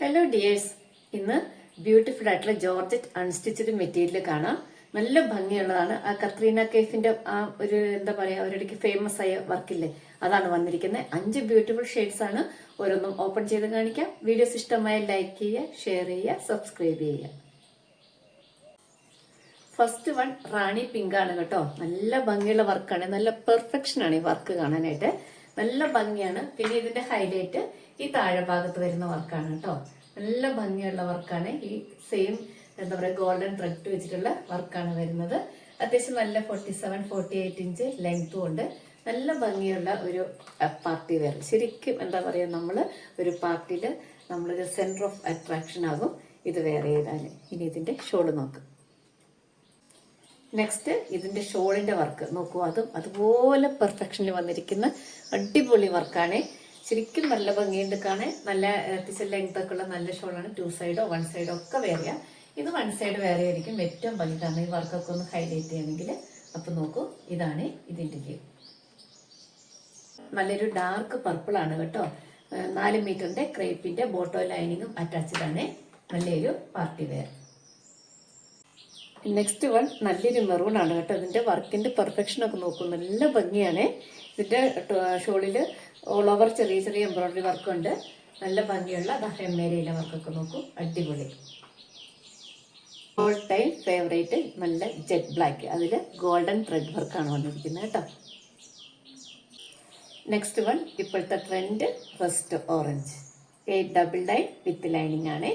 Hello dears, ഇന്ന് beautiful ആയിട്ടുള്ള georgette unstitched material കാണാം. നല്ല ഭംഗിയുള്ളതാണ്. ആ കത്രീന കൈഫിന്റെ ആ ഒരു എന്താ പറയാ, ഒരിടയ്ക്ക് ഫേമസ് ആയ വർക്കില്ലേ, അതാണ് വന്നിരിക്കുന്നത്. 5 ബ്യൂട്ടിഫുൾ ഷെയ്ഡ്സ് ആണ്. ഓരോന്നും ഓപ്പൺ ചെയ്ത് കാണിക്കാം. വീഡിയോസ് ഇഷ്ടമായ ലൈക്ക് ചെയ്യുക, ഷെയർ ചെയ്യുക, സബ്സ്ക്രൈബ് ചെയ്യുക. ഫസ്റ്റ് വൺ റാണി പിങ്ക് ആണ് കേട്ടോ. നല്ല ഭംഗിയുള്ള വർക്കാണ്, നല്ല പെർഫെക്ഷൻ ആണ് ഈ വർക്ക് കാണാനായിട്ട്. നല്ല ഭംഗിയാണ്. പിന്നെ ഇതിന്റെ ഹൈലൈറ്റ് ഈ താഴെ ഭാഗത്ത് വരുന്ന വർക്കാണ് കേട്ടോ. നല്ല ഭംഗിയുള്ള വർക്കാണ്. ഈ സെയിം എന്താ പറയുക, ഗോൾഡൻ ത്രെഡ് വെച്ചിട്ടുള്ള വർക്കാണ് വരുന്നത്. അത്യാവശ്യം നല്ല 47-48 ഇഞ്ച് ലെങ്ത്തും ഉണ്ട്. നല്ല ഭംഗിയുള്ള ഒരു പാർട്ടി വെയർ. ശരിക്കും എന്താ പറയുക, നമ്മൾ ഒരു പാർട്ടിയിൽ നമ്മളൊരു സെന്റർ ഓഫ് അട്രാക്ഷൻ ആകും ഇത് വെയർ ചെയ്താൽ. ഇനി ഇതിന്റെ ഷോള് നോക്ക്. നെക്സ്റ്റ് ഇതിന്റെ ഷോളിന്റെ വർക്ക് നോക്കൂ. അതുപോലെ പെർഫെക്ഷനിൽ വന്നിരിക്കുന്ന അടിപൊളി വർക്കാണ്. ശരിക്കും നല്ല ഭംഗിയുണ്ട് കാണാൻ. നല്ല അത്യാവശ്യം ലെങ്ത് ഒക്കെ ഉള്ള നല്ല ഷോളാണ്. 2 സൈഡോ 1 സൈഡോ ഒക്കെ വേറെ ചെയ്യാം. ഇത് 1 സൈഡ് വേറെ ആയിരിക്കും ഏറ്റവും ഭംഗി, കാരണം ഈ വർക്കൊക്കെ ഒന്ന് ഹൈലൈറ്റ് ചെയ്യണമെങ്കിൽ. അപ്പൊ നോക്കൂ, ഇതാണ് ഇതിന്റെ വ്യൂ. നല്ലൊരു ഡാർക്ക് പർപ്പിൾ ആണ് കേട്ടോ. 4 മീറ്ററിന്റെ ക്രേപ്പിന്റെ ബോട്ടോ ലൈനിങ്ങും അറ്റാച്ച്ഡ് ആണ്. നല്ലൊരു പാർട്ടി വെയർ. നെക്സ്റ്റ് വൺ നല്ലൊരു മെറൂൺ ആണ് കേട്ടോ. ഇതിന്റെ വർക്കിന്റെ പെർഫെക്ഷൻ ഒക്കെ നോക്കൂ, നല്ല ഭംഗിയാണ്. ഇതിന്റെ ഷോളില് ഓൾ ഓവർ ചെറിയ ചെറിയ എംബ്രോയിഡറി വർക്കുണ്ട്. നല്ല ഭംഗിയുള്ള ഹെമ്മേരിയിലെ വർക്കൊക്കെ നോക്കൂ, അടിപൊളി. ഓൾ ടൈം ഫേവറേറ്റ് നല്ല ജെറ്റ് ബ്ലാക്ക്, അതിൽ ഗോൾഡൻ ത്രെഡ് വർക്കാണ് വന്നിരിക്കുന്നത് കേട്ടോ. നെക്സ്റ്റ് വൺ ഇപ്പോഴത്തെ trend rest orange 8 double line with lining ആണ്.